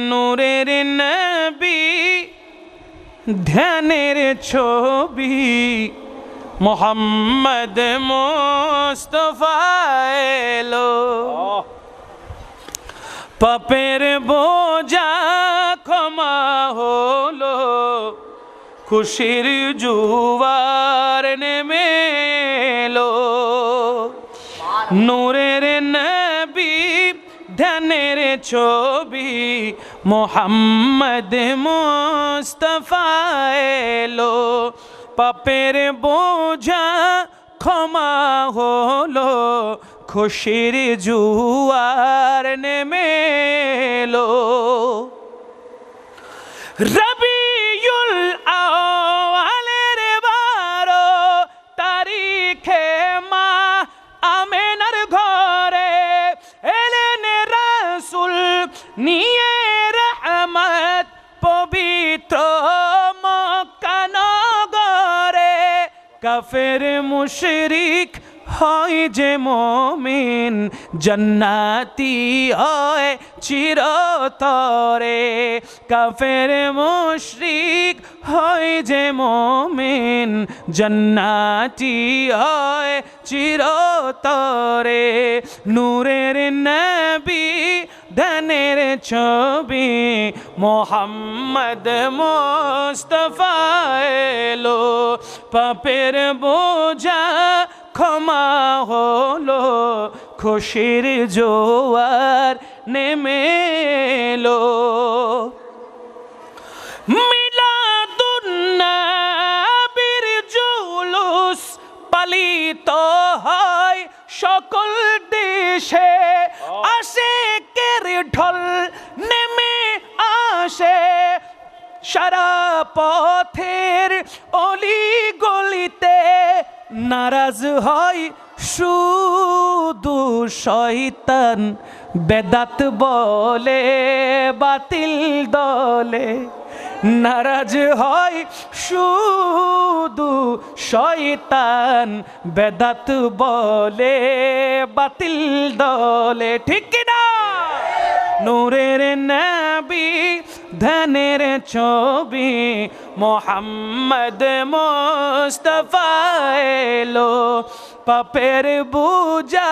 নূরের নবী ধ্যানের ছবি মোহাম্মদ মুস্তাফা এলো পাপের বোঝা ক্ষমা হলো খুশির জুয়ার নেমে এলো নূরের নবী ধ্যানের ছবি মোহাম্মদ মুস্তাফা এলো পাপের বোঝা ক্ষমা হলো খুশির জুয়ার নেমে এলো রবিউল আউয়ালের 12 তারিখে মা আমেনার ঘরে এলেন রাসূল নিয়ে রহমত পবিত্র মক্কা নগরে কাফের মুশরিক হয় যে মুমিন জান্নাতি হয় চিরতরে কাফের মুশরিক হয় যে মুমিন জান্নাতি হয় চিরতরে নূরের নবী ধ্যানের ছবি মোহাম্মদ মুস্তাফা এলো পাপের বোঝা ক্ষমা হলো খুশির জোয়ার নেমে এলো মিলাদুন নবীর জুলুস পালিত হয় সকল দেশে আশিকের ঢল নেমে আসে সারা পথের অলি গলিতে নারাজ হয় শুধু শয়তান বেদাত বলে বাতিল দলে নারাজ হয় শুধু শয়তান বেদাত বলে বাতিল দলে ঠিক না নূরের নবী ধ্যানের ছবি মোহাম্মদ মুস্তাফা এলো পাপের বোঝা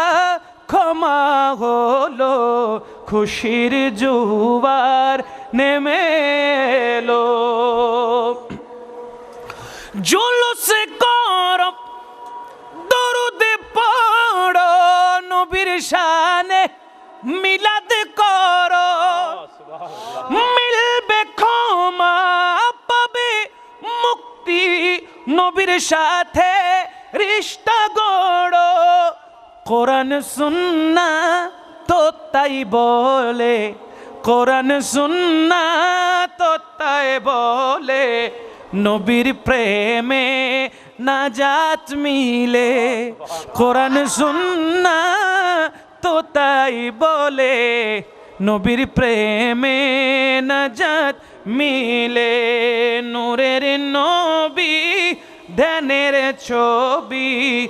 ক্ষমা হলো খুশির জুয়ার নেমে এলো জুলুস করো দরুদ পড়ো নবীর শানে মিলাদ করো মিলবে ক্ষমা পাবে মুক্তি নবীর সাথে রিশতা গড়ো কোরআন সুন্নাহ তো তাই বলে কোরআন সুন্নাহ তো তাই বলে নবীর প্রেমে নাজাত মিলে কোরআন সুন্নাহ তো তাই বলে নবীর প্রেমে নাজাত মিলে নূরের নবী ধ্যানের ছবি